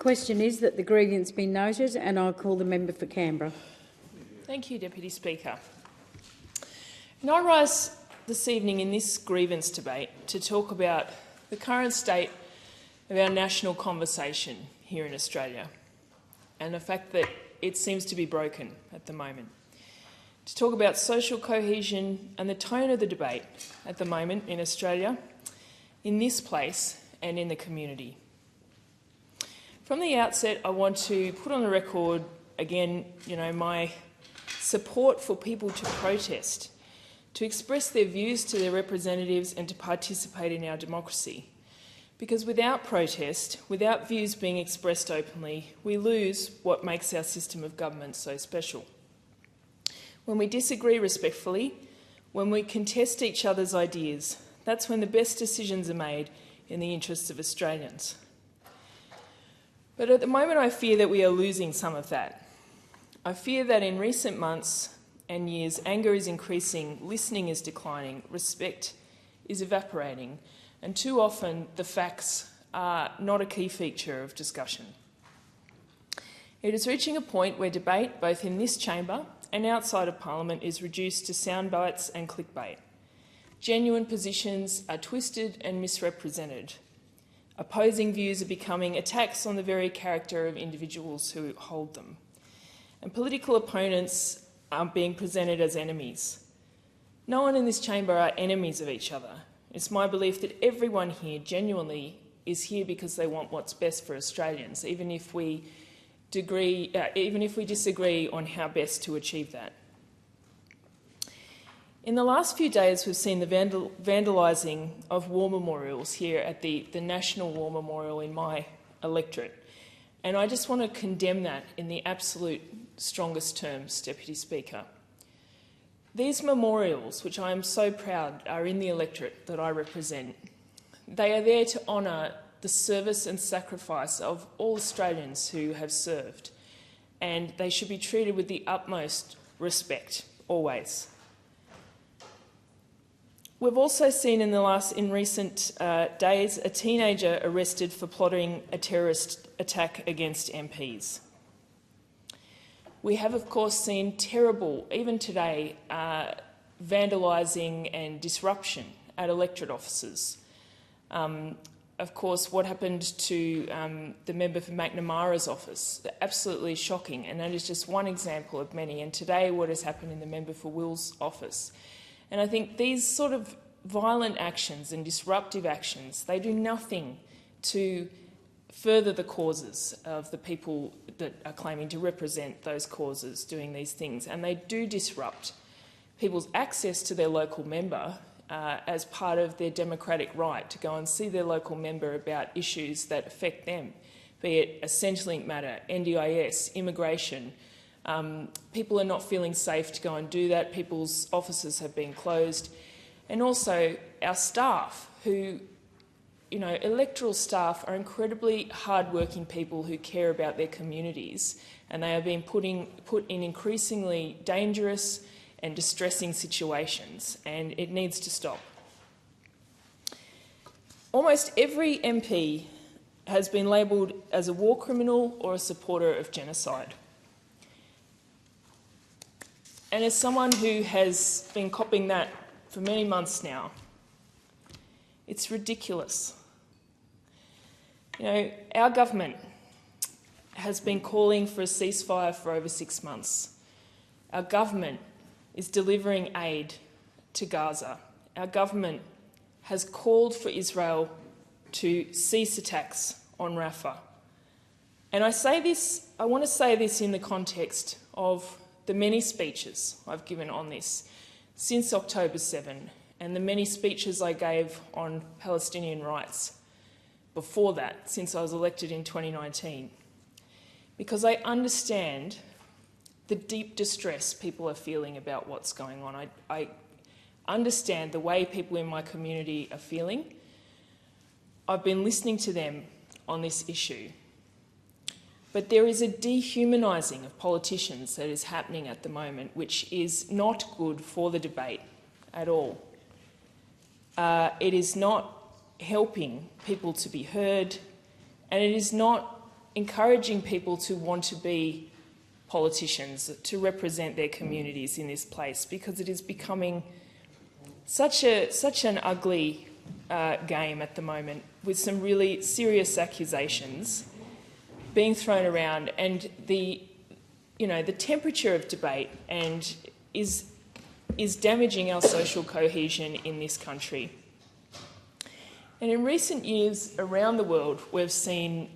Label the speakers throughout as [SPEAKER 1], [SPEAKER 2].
[SPEAKER 1] question is that the grievance be noted, and I'll call the member for Canberra.
[SPEAKER 2] Thank you, Deputy Speaker. And I rise this evening in this grievance debate to talk about the current state of our national conversation here in Australia and the fact that it seems to be broken at the moment. To talk about social cohesion and the tone of the debate at the moment in Australia, in this place and in the community. From the outset, I want to put on the record again, my support for people to protest, to express their views to their representatives and to participate in our democracy. Because without protest, without views being expressed openly, we lose what makes our system of government so special. When we disagree respectfully, when we contest each other's ideas, that's when the best decisions are made in the interests of Australians. But at the moment, I fear that we are losing some of that. I fear that in recent months and years, anger is increasing, listening is declining, respect is evaporating, and too often the facts are not a key feature of discussion. It is reaching a point where debate, both in this chamber and outside of Parliament, is reduced to sound bites and clickbait. Genuine positions are twisted and misrepresented. Opposing views are becoming attacks on the very character of individuals who hold them. And political opponents are being presented as enemies. No one in this chamber are enemies of each other. It's my belief that everyone here genuinely is here because they want what's best for Australians, even if we disagree on how best to achieve that. In the last few days, we've seen the vandalising of war memorials here at the National War Memorial in my electorate. And I just want to condemn that in the absolute strongest terms, Deputy Speaker. These memorials, which I am so proud are in the electorate that I represent, they are there to honour the service and sacrifice of all Australians who have served, and they should be treated with the utmost respect, always. We've also seen in recent days a teenager arrested for plotting a terrorist attack against MPs. We have, of course, seen terrible, even today, vandalising and disruption at electorate offices. Of course, what happened to the member for McNamara's office, absolutely shocking, and that is just one example of many. And today, what has happened in the member for Will's office. And I think these sort of violent actions and disruptive actions, they do nothing to further the causes of the people that are claiming to represent those causes doing these things. And they do disrupt people's access to their local member as part of their democratic right to go and see their local member about issues that affect them, be it a Centrelink matter, NDIS, immigration. People are not feeling safe to go and do that. People's offices have been closed. And also our staff who, electoral staff are incredibly hard-working people who care about their communities, and they are being put in increasingly dangerous and distressing situations, and it needs to stop. Almost every MP has been labelled as a war criminal or a supporter of genocide. And as someone who has been copping that for many months now, it's ridiculous. Our government has been calling for a ceasefire for over 6 months. Our government is delivering aid to Gaza. Our government has called for Israel to cease attacks on Rafah. And I want to say this in the context of the many speeches I've given on this since October 7 and the many speeches I gave on Palestinian rights before that, since I was elected in 2019, because I understand the deep distress people are feeling about what's going on. I understand the way people in my community are feeling. I've been listening to them on this issue. But there is a dehumanising of politicians that is happening at the moment, which is not good for the debate at all. It is not helping people to be heard, and it is not encouraging people to want to be politicians, to represent their communities in this place, because it is becoming such an ugly game at the moment, with some really serious accusations being thrown around, and the temperature of debate is damaging our social cohesion in this country. And in recent years around the world, we've seen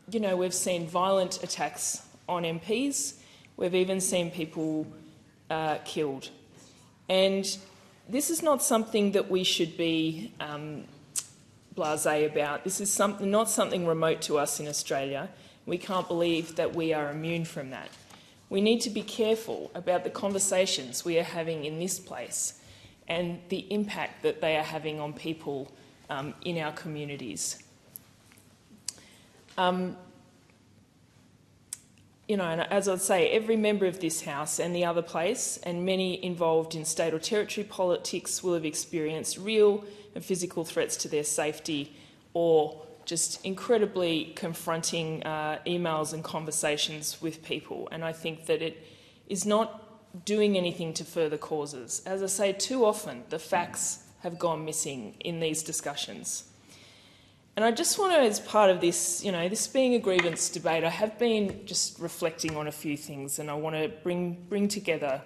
[SPEAKER 2] violent attacks on MPs. We've even seen people killed. And this is not something that we should be blasé about. This is not something remote to us in Australia. We can't believe that we are immune from that. We need to be careful about the conversations we are having in this place and the impact that they are having on people in our communities. And as I'd say, every member of this House and the other place, and many involved in state or territory politics, will have experienced real and physical threats to their safety, or just incredibly confronting emails and conversations with people. And I think that it is not doing anything to further causes. As I say, too often the facts have gone missing in these discussions. And I just want to, as part of this, this being a grievance debate, I have been just reflecting on a few things, and I want to bring together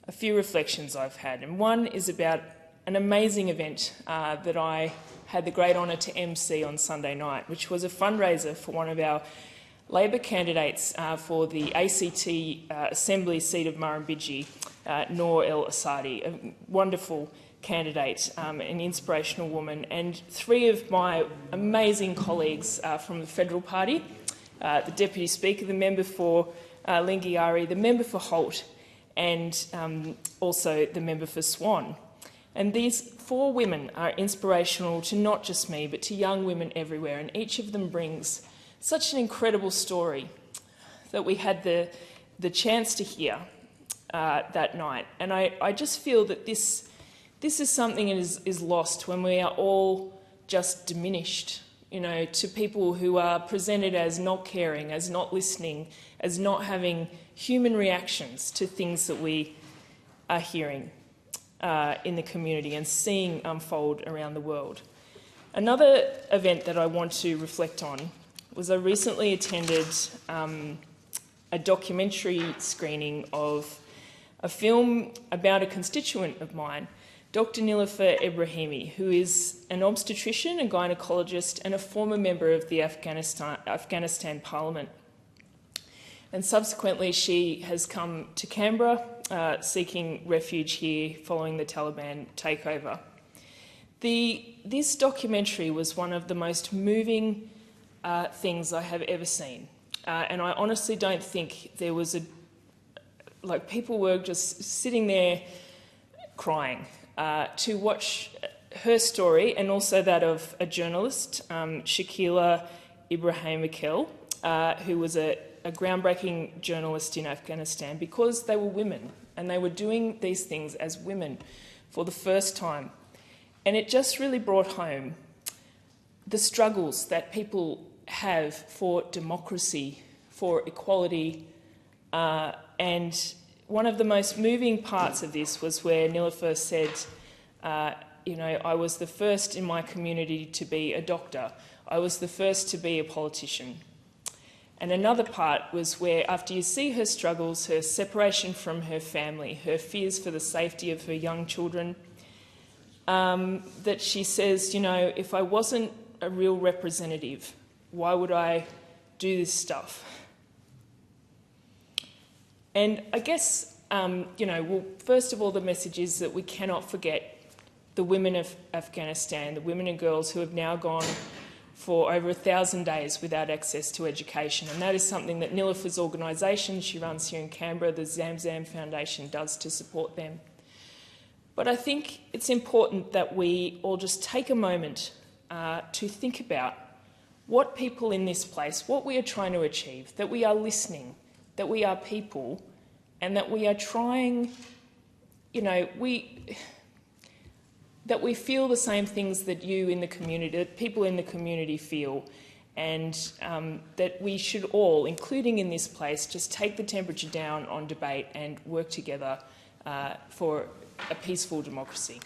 [SPEAKER 2] a few reflections I've had. And one is about an amazing event that I had the great honour to MC on Sunday night, which was a fundraiser for one of our Labor candidates for the ACT Assembly seat of Murrumbidgee, Noor El Asadi, a wonderful candidate, an inspirational woman, and three of my amazing colleagues from the Federal Party, the Deputy Speaker, the member for Lingiari, the member for Holt, and also the member for Swan. And these four women are inspirational to not just me, but to young women everywhere, and each of them brings such an incredible story that we had the chance to hear that night. And I just feel that this is something that is lost when we are all just diminished, to people who are presented as not caring, as not listening, as not having human reactions to things that we are hearing in the community and seeing unfold around the world. Another event that I want to reflect on was I recently attended a documentary screening of a film about a constituent of mine, Dr. Nilofer Ebrahimi, who is an obstetrician, a gynaecologist, and a former member of the Afghanistan Parliament. And subsequently, she has come to Canberra, seeking refuge here following the Taliban takeover. This documentary was one of the most moving things I have ever seen, and I honestly don't think there was people were just sitting there crying to watch her story, and also that of a journalist, Shakila Ibrahim Akel, who was a groundbreaking journalist in Afghanistan, because they were women and they were doing these things as women for the first time. And it just really brought home the struggles that people have for democracy, for equality, and one of the most moving parts of this was where Nilofer said, I was the first in my community to be a doctor. I was the first to be a politician. And another part was where, after you see her struggles, her separation from her family, her fears for the safety of her young children, that she says, if I wasn't a real representative, why would I do this stuff? And I guess, first of all, the message is that we cannot forget the women of Afghanistan, the women and girls who have now gone for over 1,000 days without access to education. And that is something that Nilofer's organisation, she runs here in Canberra, the Zamzam Foundation, does to support them. But I think it's important that we all just take a moment to think about what people in this place, what we are trying to achieve, that we are listening, that we are people, and that we are trying, that we feel the same things that you in the community, that people in the community feel, and that we should all, including in this place, just take the temperature down on debate and work together for a peaceful democracy.